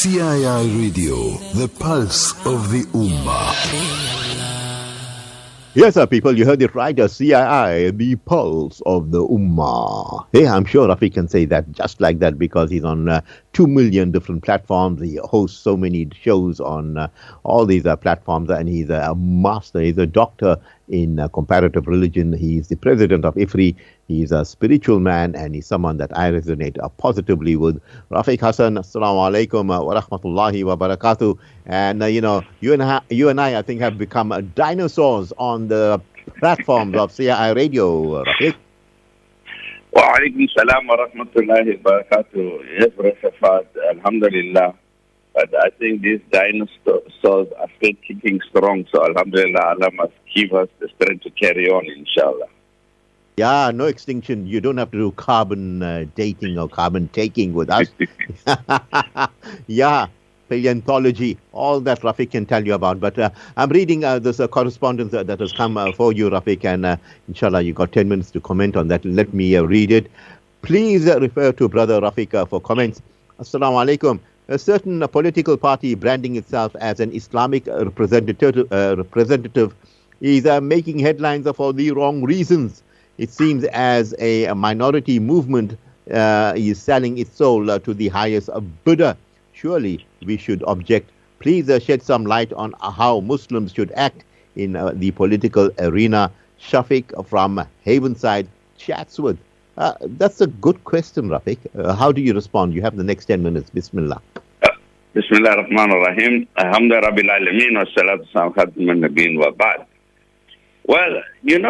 CII Radio, the pulse of the Ummah. Yes, sir, people, you heard it right. CII, the pulse of the Ummah. Hey, I'm sure Rafeek can say that just like that because he's on 2 million different platforms. He hosts so many shows on all these platforms, and he's a master. He's a doctor in comparative religion. He's the president of IFRI. He's a spiritual man, and he's someone that I resonate positively with. Rafeek Hassen, assalamu alaikum wa rahmatullahi wa barakatuh. And, you and I think, have become dinosaurs on the platforms of CII Radio, Rafeek. Wa alaikum salam wa rahmatullahi wa barakatuh. Yes, Rafeek, alhamdulillah. But I think these dinosaurs are still kicking strong. So, alhamdulillah, Allah must give us the strength to carry on, inshallah. Yeah, no extinction. You don't have to do carbon dating or carbon taking with us. Yeah, paleontology, all that Rafeek can tell you about. But I'm reading this correspondence that has come for you, Rafeek, and inshallah, you got 10 minutes to comment on that. Let me read it. Please refer to Brother Rafeek for comments. Assalamu alaikum. A certain political party branding itself as an Islamic representative is making headlines for the wrong reasons. It seems as a minority movement is selling its soul to the highest bidder. Surely we should object. Please shed some light on how Muslims should act in the political arena. Shafiq from Havenside, Chatsworth. That's a good question, Rafeek. How do you respond? You have the next 10 minutes. Bismillah. Bismillah ar-Rahman ar-Rahim. Alhamdulillah Rabbil Alameen wa salatu salam khataman nabiyyin wa ba'd. Well,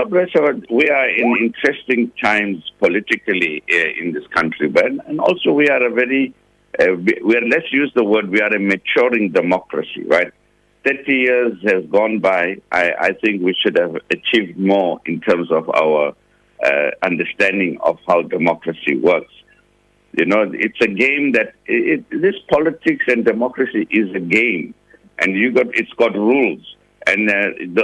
Brother, we are in interesting times politically in this country, but and also we are let's use the word, we are a maturing democracy, right? 30 years has gone by. I think we should have achieved more in terms of our understanding of how democracy works. It's a game that this politics and democracy is a game, and it's got rules. And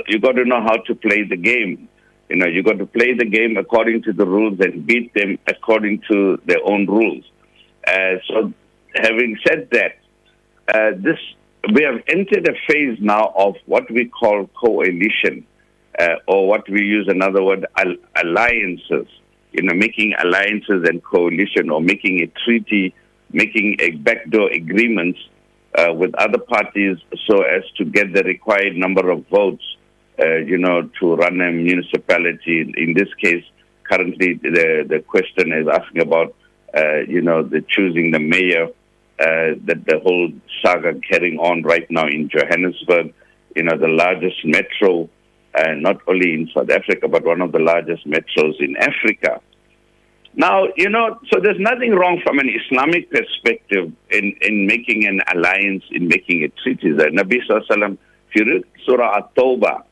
you got to know how to play the game. You got to play the game according to the rules and beat them according to their own rules. So, having said that, we have entered a phase now of what we call coalition, or what we use another word, alliances. Making alliances and coalition, or making a treaty, making a backdoor agreements with other parties so as to get the required number of votes, to run a municipality. In this case, currently the question is asking about, the choosing the mayor, that the whole saga carrying on right now in Johannesburg, the largest metro, not only in South Africa, but one of the largest metros in Africa. Now, so there's nothing wrong from an Islamic perspective in making an alliance, in making a treaty. The Nabi Sallallahu Alaihi Wasallam, if you read Surah At-Tawbah,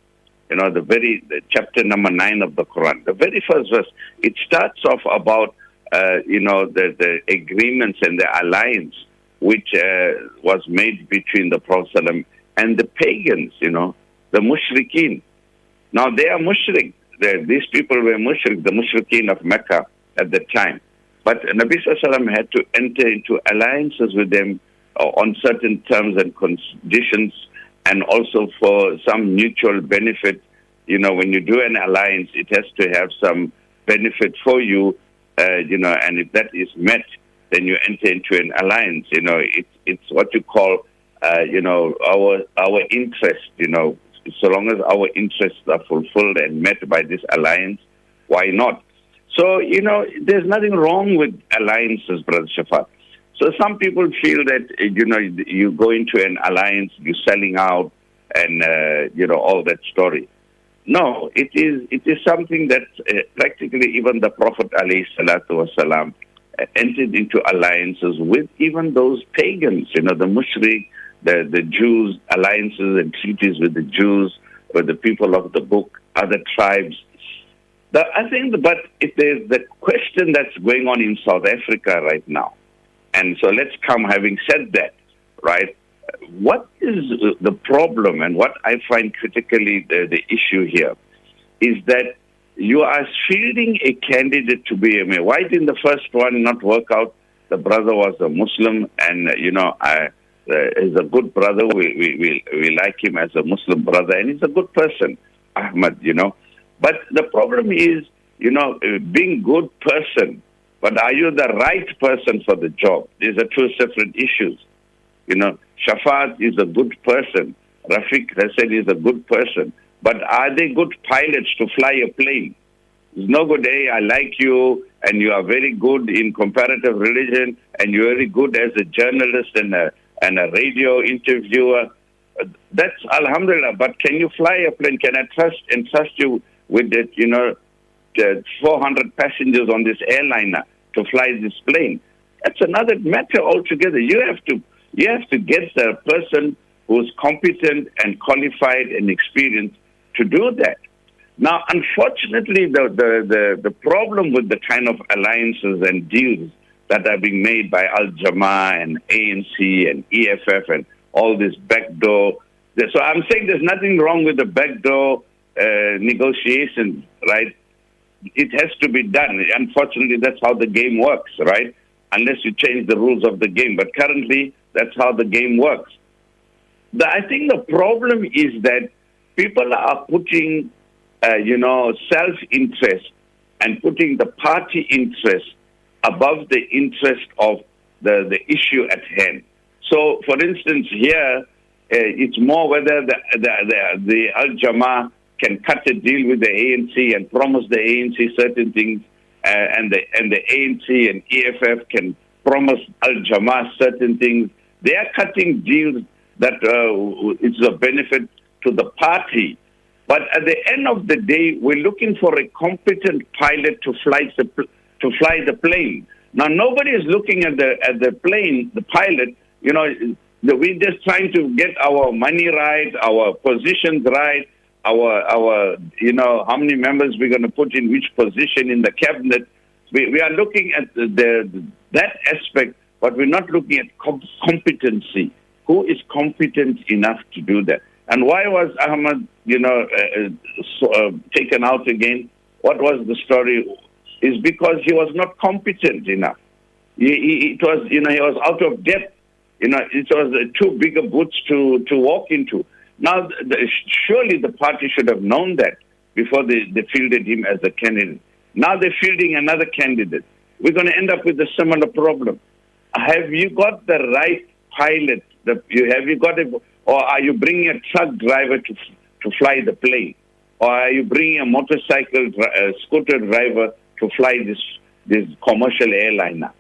the chapter number 9 of the Quran, the very first verse, it starts off about, the agreements and the alliance which was made between the Prophet ﷺ and the pagans, the mushrikeen. Now, they are mushrik. These people were mushrik, the mushrikeen of Mecca at the time. But Nabi Sallallahu Alaihi Wasallam had to enter into alliances with them on certain terms and conditions, and also for some mutual benefit. When you do an alliance, it has to have some benefit for you, and if that is met, then you enter into an alliance. It's what you call, our interest, so long as our interests are fulfilled and met by this alliance, why not? So, there's nothing wrong with alliances, Brother Shafat. So some people feel that, you go into an alliance, you're selling out, and, all that story. No, it is something that practically even the Prophet ﷺ entered into alliances with even those pagans, the mushrik, the Jews, alliances and treaties with the Jews, with the people of the book, other tribes. I think, but if there's the question that's going on in South Africa right now, and so let's come, having said that, right, what is the problem, and what I find critically the issue here is that you are fielding a candidate to be a mayor. Why didn't the first one not work out? The brother was a Muslim, and he's a good brother. We like him as a Muslim brother, and he's a good person, Ahmad. But the problem is, being good person. But are you the right person for the job? These are two separate issues. Shafat is a good person. Rafeek Hassen is a good person. But are they good pilots to fly a plane? It's no good, hey, I like you, and you are very good in comparative religion, and you're very good as a journalist and a radio interviewer. That's alhamdulillah. But can you fly a plane? Can I trust you with the 400 passengers on this airliner to fly this plane? That's another matter altogether. You have to get the person who's competent and qualified and experienced to do that. Now, unfortunately, the problem with the kind of alliances and deals that are being made by Al-Jamaah and ANC and EFF and all this backdoor. So I'm saying there's nothing wrong with the backdoor negotiations, right? It has to be done. Unfortunately, that's how the game works, right? Unless you change the rules of the game. But currently, that's how the game works. I think the problem is that people are putting, self-interest and putting the party interest above the interest of the issue at hand. So, for instance, here, it's more whether the Al-Jamaah can cut a deal with the ANC and promise the ANC certain things, and the ANC and EFF can promise Al-Jamaah certain things. They are cutting deals that is a benefit to the party. But at the end of the day, we're looking for a competent pilot to fly the plane. Now, nobody is looking at the plane, the pilot. We're just trying to get our money right, our positions right, our how many members we're going to put in which position in the cabinet. We are looking at that aspect, but we're not looking at competency. Who is competent enough to do that? And why was Ahmad, taken out again? What was the story? Is because he was not competent enough. He was out of depth. It was too big a boots to walk into. Now, surely the party should have known that before they fielded him as a candidate. Now they're fielding another candidate. We're going to end up with a similar problem. Have you got the right pilot? Or are you bringing a truck driver to fly the plane? Or are you bringing a motorcycle, scooter driver to fly this commercial airliner?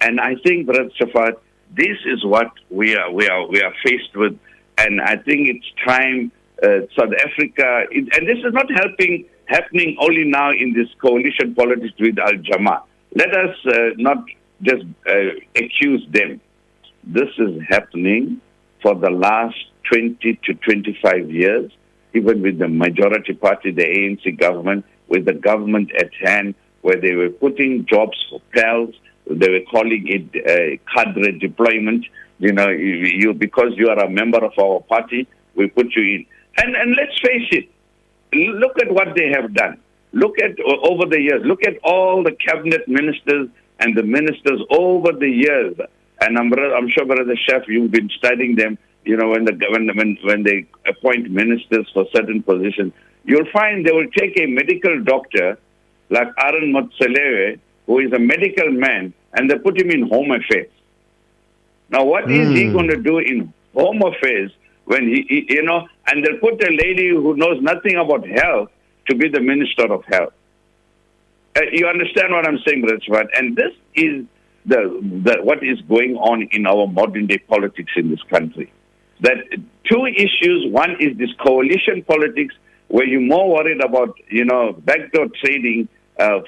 And I think, Brother Shafat, this is what we are faced with. And I think it's time South Africa, and this is not happening only now in this coalition politics with Al-Jamaah. Let us not just accuse them. This is happening for the last 20 to 25 years, even with the majority party, the ANC government, with the government at hand, where they were putting jobs for pals. They were calling it cadre deployment. Because you are a member of our party, we put you in. And let's face it, look at what they have done. Look at over the years. Look at all the cabinet ministers and the ministers over the years. And I'm sure, Brother Chef, you've been studying them. When they appoint ministers for certain positions, you'll find they will take a medical doctor like Aaron Motselewe, who is a medical man, and they put him in Home Affairs. Now, what is he going to do in Home Affairs when and they'll put a lady who knows nothing about health to be the Minister of Health? You understand what I'm saying, Brother? And this is what is going on in our modern day politics in this country. That two issues. One is this coalition politics, where you're more worried about, backdoor trading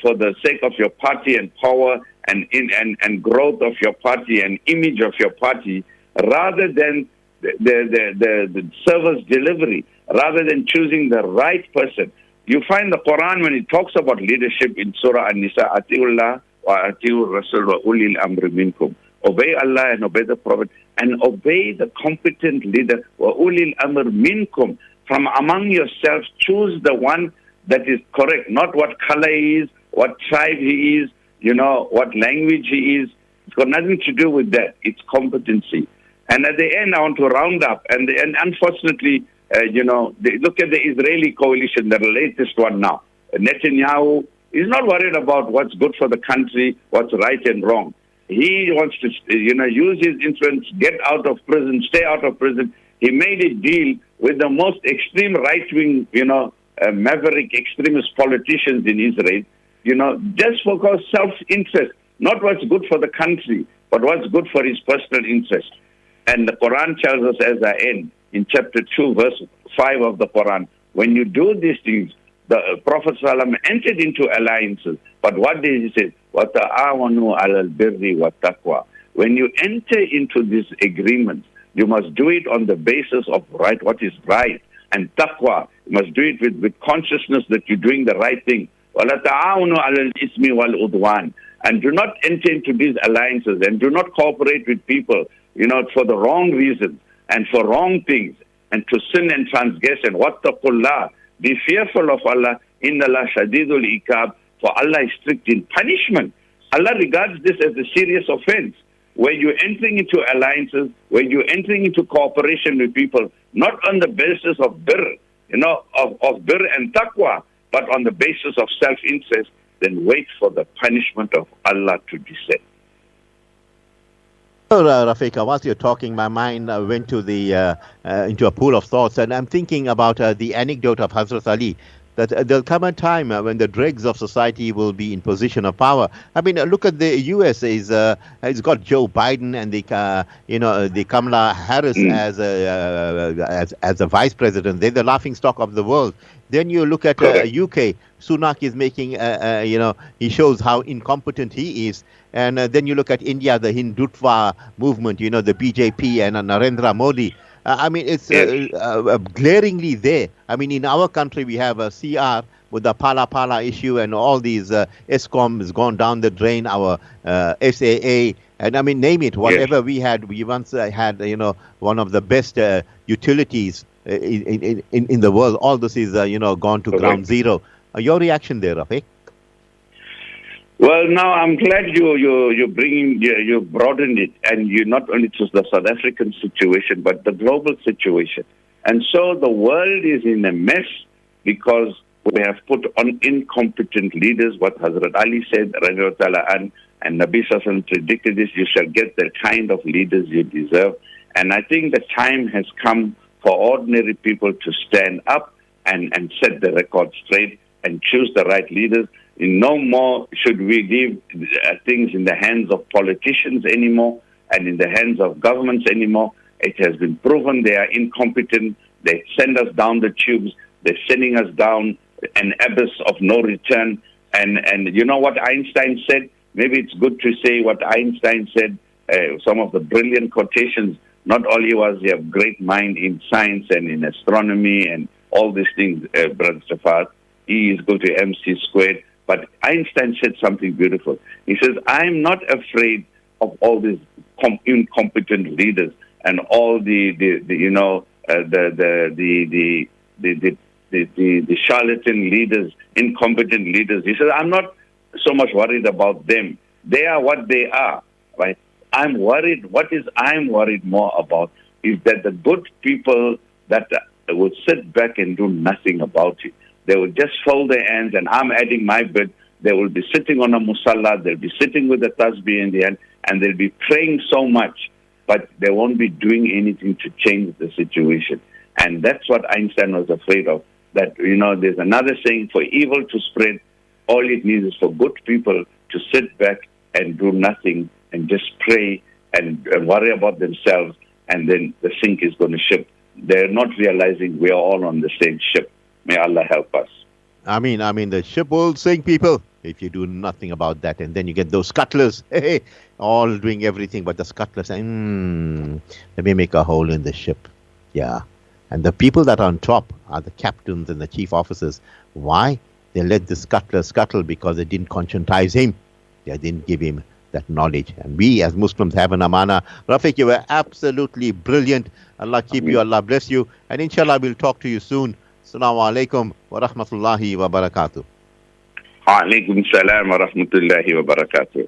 for the sake of your party and power and growth of your party and image of your party, rather than the service delivery, rather than choosing the right person. You find the Quran, when it talks about leadership in Surah An-Nisa, Atiullah wa Atiur Rasul wa Ulil Amri Minkum. Obey Allah and obey the Prophet and obey the competent leader, wa Ulil Amr Minkum. From among yourselves, choose the one that is correct, not what color he is, what tribe he is, what language he is. It's got nothing to do with that. It's competency. And at the end, I want to round up. And unfortunately, look at the Israeli coalition, the latest one now. Netanyahu is not worried about what's good for the country, what's right and wrong. He wants to, use his influence, get out of prison, stay out of prison. He made a deal with the most extreme right-wing, maverick extremist politicians in Israel, just for self-interest, not what's good for the country, but what's good for his personal interest. And the Quran tells us as I end, in chapter 2, verse 5 of the Quran, when you do these things, the Prophet ﷺ entered into alliances. But what did he say? وَتَعَاوَنُوا عَلَى الْبِرِّ وَالتَّقْوَى. When you enter into these agreements, you must do it on the basis of what is right. And taqwa, you must do it with consciousness that you're doing the right thing. وَلَا تَعَاوَنُوا عَلَى الْإِثْمِ وَالْعُدْوَانِ. And do not enter into these alliances and do not cooperate with people, for the wrong reasons and for wrong things and to sin and transgression. وَاتَّقُوا. Be fearful of Allah. Inna Allah shadidul iqab. For Allah is strict in punishment. Allah regards this as a serious offense. When you're entering into alliances, when you're entering into cooperation with people, not on the basis of birr, of birr and taqwa, but on the basis of self-interest, then wait for the punishment of Allah to descend. Rafeek, whilst you're talking, my mind went to into a pool of thoughts, and I'm thinking about the anecdote of Hazrat Ali, that there'll come a time when the dregs of society will be in position of power. I mean, look at the U.S. It's got Joe Biden and the Kamala Harris as a vice president. They're the laughing stock of the world. Then you look at UK. Sunak is making, he shows how incompetent he is. And then you look at India, the Hindutva movement, the BJP and Narendra Modi. I mean, it's glaringly there. I mean, in our country, we have a CR with the Pala issue and all these ESCOM has gone down the drain, our SAA, and I mean, name it, whatever we had. We once had, one of the best utilities in the world. All this is, gone to ground zero. Your reaction there, Rafeek? Well, now I'm glad you broadened it, and you not only to the South African situation, but the global situation. And so the world is in a mess because we have put on incompetent leaders. What Hazrat Ali said, and Nabi Sassan predicted this: you shall get the kind of leaders you deserve. And I think the time has come for ordinary people to stand up and set the record straight and choose the right leaders. No more should we leave things in the hands of politicians anymore and in the hands of governments anymore. It has been proven they are incompetent. They send us down the tubes. They're sending us down an abyss of no return. And you know what Einstein said? Maybe it's good to say what Einstein said, some of the brilliant quotations. Not only was he a great mind in science and in astronomy and all these things, Brother Safar, E is equal to MC squared. But Einstein said something beautiful. He says, I'm not afraid of all these incompetent leaders and all the charlatan leaders, incompetent leaders. He says, I'm not so much worried about them. They are what they are, right? I'm worried more about is that the good people that would sit back and do nothing about it. They will just fold their hands, and I'm adding my bit. They will be sitting on a musalla, they'll be sitting with a tasbih in the hand, and they'll be praying so much, but they won't be doing anything to change the situation. And that's what Einstein was afraid of, that, there's another saying, for evil to spread, all it needs is for good people to sit back and do nothing and just pray and worry about themselves, and then the sink is going to ship. They're not realizing we are all on the same ship. May Allah help us. I mean, the ship will sink, people, if you do nothing about that. And then you get those scuttlers, all doing everything, but the scuttlers saying, let me make a hole in the ship. Yeah. And the people that are on top are the captains and the chief officers. Why? They let the scuttler scuttle because they didn't conscientize him. They didn't give him that knowledge. And we as Muslims have an amana. Rafeek, you were absolutely brilliant. Allah keep you, Allah bless you. And inshallah, we'll talk to you soon. Assalamu alaikum wa rahmatullahi wa barakatuh. Alaikum salam wa rahmatullahi wa barakatuh.